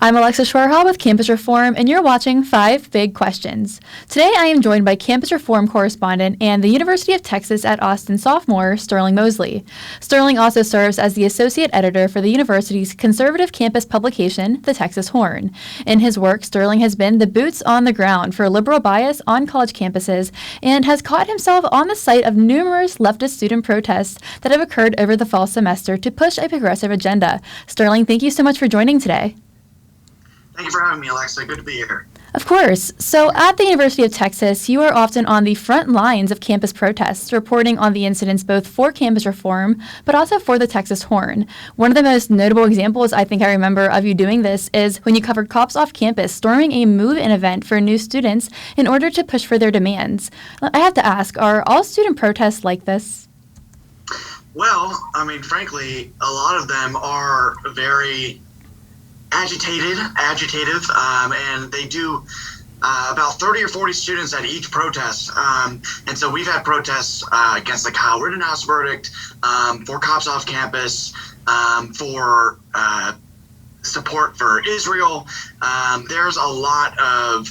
I'm Alexa Schwerha with Campus Reform, and you're watching 5 Big Questions. Today I am joined by Campus Reform correspondent and the University of Texas at Austin sophomore, Sterling Mosley. Sterling also serves as the associate editor for the university's conservative campus publication, The Texas Horn. In his work, Sterling has been the boots on the ground for liberal bias on college campuses and has caught himself on the site of numerous leftist student protests that have occurred over the fall semester to push a progressive agenda. Sterling, thank you so much for joining today. Thank you for having me, Alexa. Good to be here. Of course. So at the University of Texas, you are often on the front lines of campus protests, reporting on the incidents both for campus reform, but also for the Texas Horn. One of the most notable examples I think I remember of you doing this is when you covered cops off campus storming a move-in event for new students in order to push for their demands. I have to ask, are all student protests like this? Well, frankly, a lot of them are very agitative, and they do about 30 or 40 students at each protest. And so we've had protests against the Kyle Rittenhouse verdict, for cops off campus, for support for Israel. There's a lot of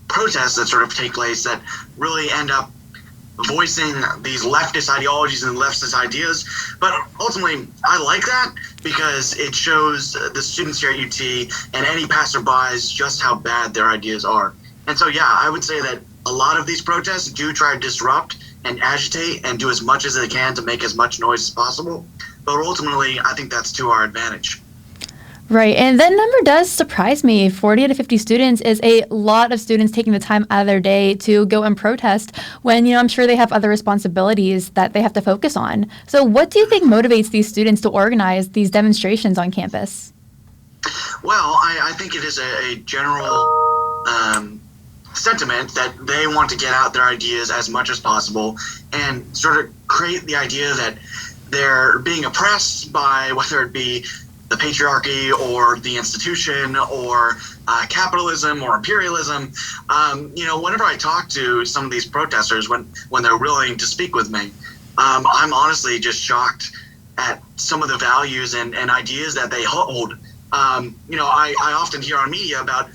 protests that sort of take place that really end up voicing these leftist ideologies and leftist ideas. But ultimately, I like that because it shows the students here at UT and any passerbys just how bad their ideas are. And so, yeah, I would say that a lot of these protests do try to disrupt and agitate and do as much as they can to make as much noise as possible. But ultimately, I think that's to our advantage. Right, and that number does surprise me. 40 to 50 students is a lot of students taking the time out of their day to go and protest when, I'm sure they have other responsibilities that they have to focus on. So what do you think motivates these students to organize these demonstrations on campus? Well, I think it is a general sentiment that they want to get out their ideas as much as possible and sort of create the idea that they're being oppressed by whether it be the patriarchy or the institution or capitalism or imperialism. Whenever I talk to some of these protesters, when they're willing to speak with me, I'm honestly just shocked at some of the values and ideas that they hold. I often hear on media about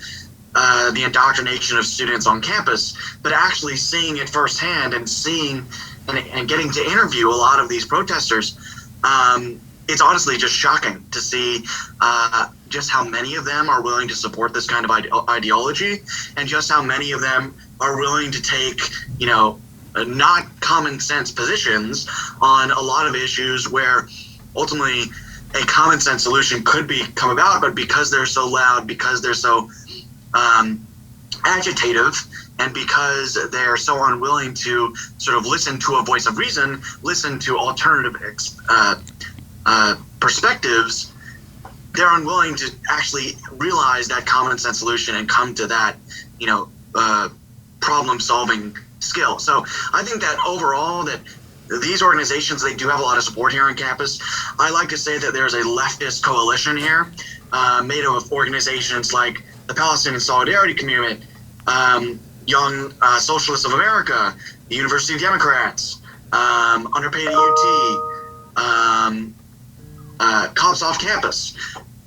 the indoctrination of students on campus, but actually seeing it firsthand and seeing and getting to interview a lot of these protesters, it's honestly just shocking to see just how many of them are willing to support this kind of ideology and just how many of them are willing to take, not common sense positions on a lot of issues where ultimately a common sense solution could come about, but because they're so loud, because they're so agitative, and because they're so unwilling to sort of listen to a voice of reason, listen to alternative perspectives, they're unwilling to actually realize that common sense solution and come to that, problem solving skill. So I think that overall that these organizations, they do have a lot of support here on campus. I like to say that there's a leftist coalition here made up of organizations like the Palestinian Solidarity Community, Young Socialists of America, the University Democrats, Underpaid at UT, Cops Off Campus.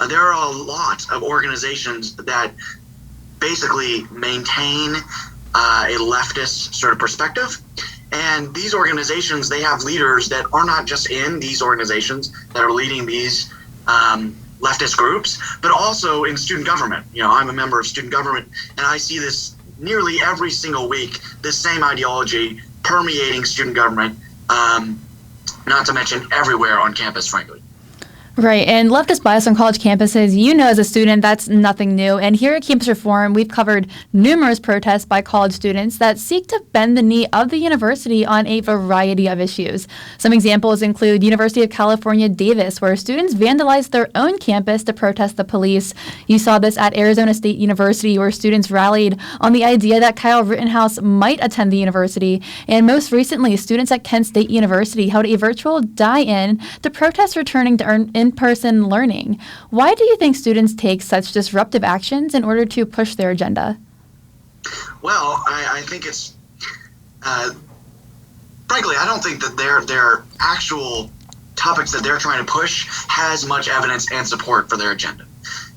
There are a lot of organizations that basically maintain a leftist sort of perspective. And these organizations, they have leaders that are not just in these organizations that are leading these leftist groups, but also in student government. I'm a member of student government, and I see this nearly every single week, this same ideology permeating student government, not to mention everywhere on campus, frankly. Right, and leftist bias on college campuses, as a student, that's nothing new. And here at Campus Reform, we've covered numerous protests by college students that seek to bend the knee of the university on a variety of issues. Some examples include University of California, Davis, where students vandalized their own campus to protest the police. You saw this at Arizona State University, where students rallied on the idea that Kyle Rittenhouse might attend the university. And most recently, students at Kent State University held a virtual die-in to protest returning to in-person learning. Why do you think students take such disruptive actions in order to push their agenda? Well, I think it's, frankly, I don't think that their actual topics that they're trying to push has much evidence and support for their agenda.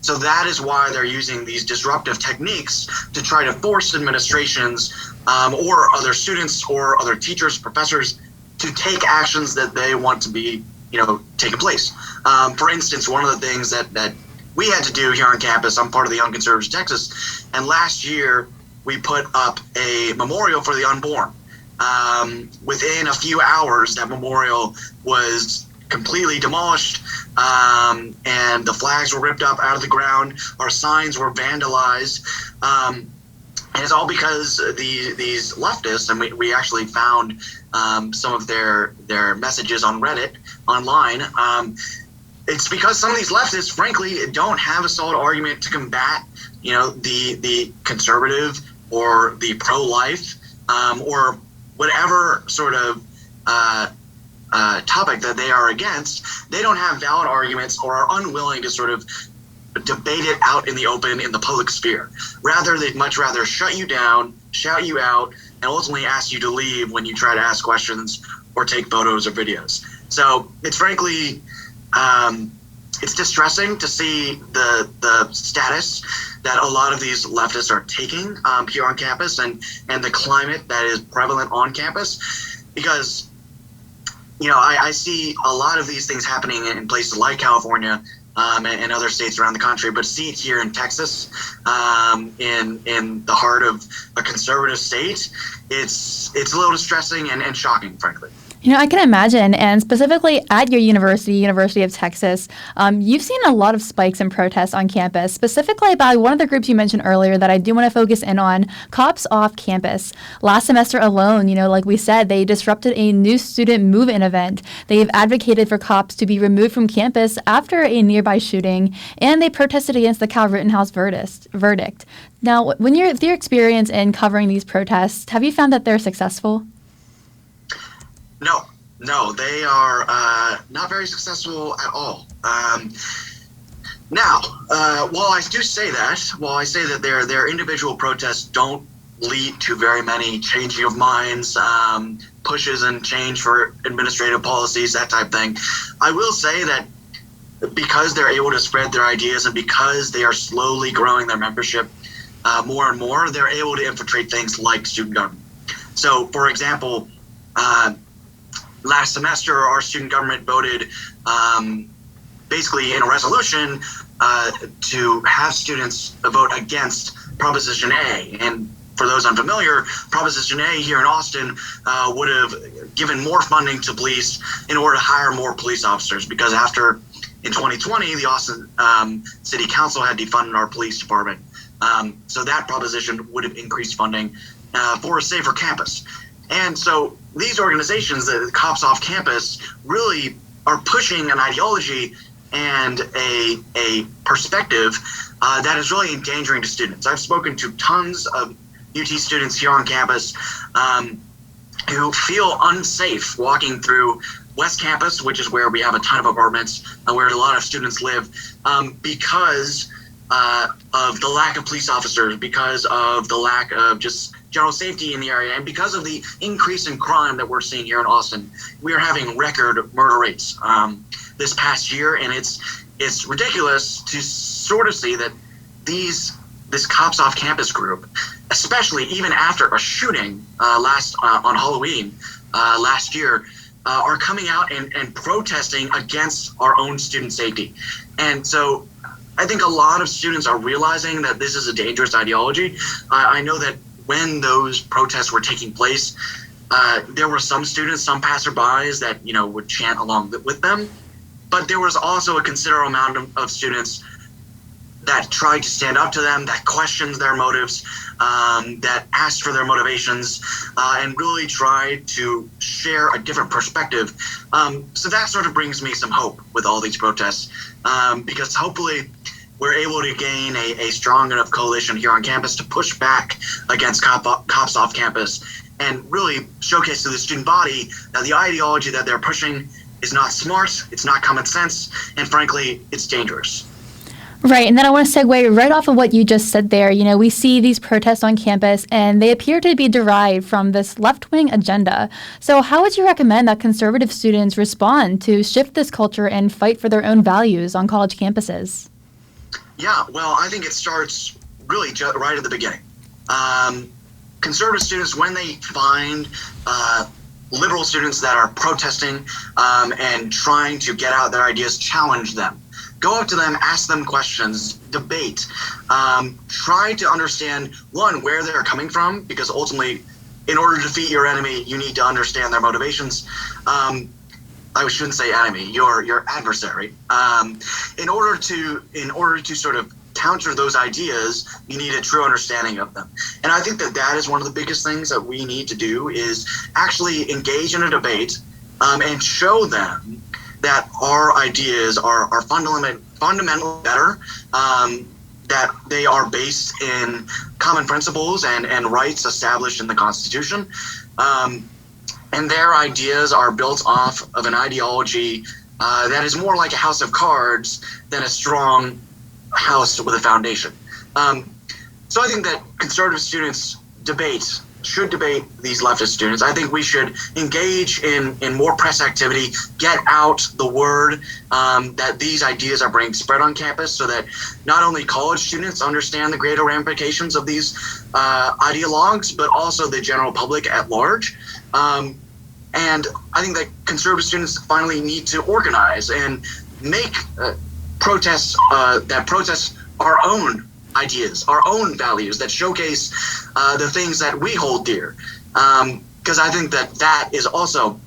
So that is why they're using these disruptive techniques to try to force administrations or other students or other teachers, professors to take actions that they want to be, taking place. For instance, one of the things that we had to do here on campus, I'm part of the Young Conservatives of Texas, and last year we put up a memorial for the unborn. Within a few hours, that memorial was completely demolished, and the flags were ripped up out of the ground. Our signs were vandalized. And it's all because these leftists, and we actually found some of their messages on Reddit online. It's because some of these leftists, frankly, don't have a solid argument to combat, the conservative or the pro-life or whatever sort of topic that they are against. They don't have valid arguments or are unwilling to sort of debate it out in the open in the public sphere. Rather, they'd much rather shut you down, shout you out, and ultimately ask you to leave when you try to ask questions or take photos or videos. So it's frankly, it's distressing to see the status that a lot of these leftists are taking here on campus and the climate that is prevalent on campus, because I see a lot of these things happening in places like California and other states around the country, but see it here in Texas, in the heart of a conservative state. It's a little distressing and shocking, frankly. I can imagine, and specifically at your University of Texas, you've seen a lot of spikes in protests on campus, specifically by one of the groups you mentioned earlier that I do want to focus in on, Cops Off Campus. Last semester alone, like we said, they disrupted a new student move-in event. They've advocated for cops to be removed from campus after a nearby shooting, and they protested against the Cal Rittenhouse verdict. Now, with your experience in covering these protests, have you found that they're successful? No, they are not very successful at all. While I say that their individual protests don't lead to very many changing of minds, pushes and change for administrative policies, that type of thing, I will say that because they're able to spread their ideas and because they are slowly growing their membership more and more, they're able to infiltrate things like student government. So, for example, last semester, our student government voted basically in a resolution to have students vote against Proposition A. And for those unfamiliar, Proposition A here in Austin would have given more funding to police in order to hire more police officers, because in 2020, the Austin City Council had defunded our police department. So that proposition would have increased funding for a safer campus. And so these organizations, the Cops Off Campus, really are pushing an ideology and a perspective that is really endangering to students. I've spoken to tons of UT students here on campus who feel unsafe walking through West Campus, which is where we have a ton of apartments, where a lot of students live, because of the lack of police officers, because of the lack of just general safety in the area, and because of the increase in crime that we're seeing here in Austin. We are having record murder rates this past year, and it's ridiculous to sort of see that this Cops Off Campus group, especially even after a shooting on Halloween last year, are coming out and protesting against our own student safety. And so I think a lot of students are realizing that this is a dangerous ideology. I know that when those protests were taking place, there were some students, some passerbys that would chant along with them, but there was also a considerable amount of students that tried to stand up to them, that questioned their motives, that asked for their motivations, and really tried to share a different perspective. So that sort of brings me some hope with all these protests, because hopefully we're able to gain a strong enough coalition here on campus to push back against Cops Off Campus and really showcase to the student body that the ideology that they're pushing is not smart, it's not common sense, and frankly, it's dangerous. Right, and then I want to segue right off of what you just said there. We see these protests on campus, and they appear to be derived from this left-wing agenda. So how would you recommend that conservative students respond to shift this culture and fight for their own values on college campuses? Yeah, well, I think it starts really right at the beginning. Conservative students, when they find liberal students that are protesting and trying to get out their ideas, challenge them. Go up to them, ask them questions, debate. Try to understand, one, where they're coming from, because ultimately, in order to defeat your enemy, you need to understand their motivations. I shouldn't say enemy, your adversary. In order to sort of counter those ideas, you need a true understanding of them. And I think that is one of the biggest things that we need to do, is actually engage in a debate and show them that our ideas are fundamentally better, that they are based in common principles and rights established in the Constitution. And their ideas are built off of an ideology that is more like a house of cards than a strong house with a foundation. So I think that conservative students should debate these leftist students. I think we should engage in more press activity, get out the word that these ideas are being spread on campus, so that not only college students understand the greater ramifications of these ideologues, but also the general public at large. And I think that conservative students finally need to organize and make protests that protest our own ideas, our own values, that showcase the things that we hold dear. Because I think that is also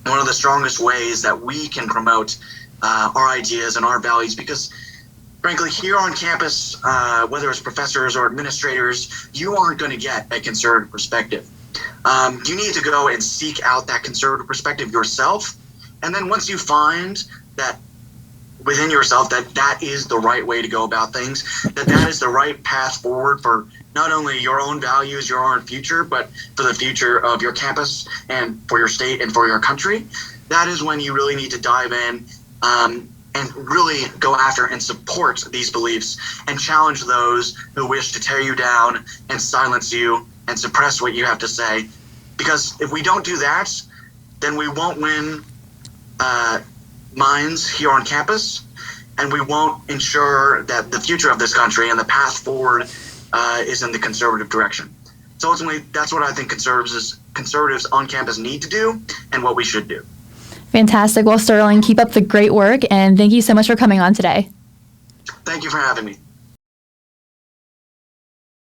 one of the strongest ways that we can promote our ideas and our values. Because frankly, here on campus, whether it's professors or administrators, you aren't going to get a conservative perspective. You need to go and seek out that conservative perspective yourself. And then once you find that within yourself that is the right way to go about things, that is the right path forward for not only your own values, your own future, but for the future of your campus and for your state and for your country, that is when you really need to dive in and really go after and support these beliefs and challenge those who wish to tear you down and silence you and suppress what you have to say. Because if we don't do that, then we won't win minds here on campus, and we won't ensure that the future of this country and the path forward is in the conservative direction. So ultimately, that's what I think conservatives on campus need to do and what we should do. Fantastic. Well, Sterling, keep up the great work, and thank you so much for coming on today. Thank you for having me.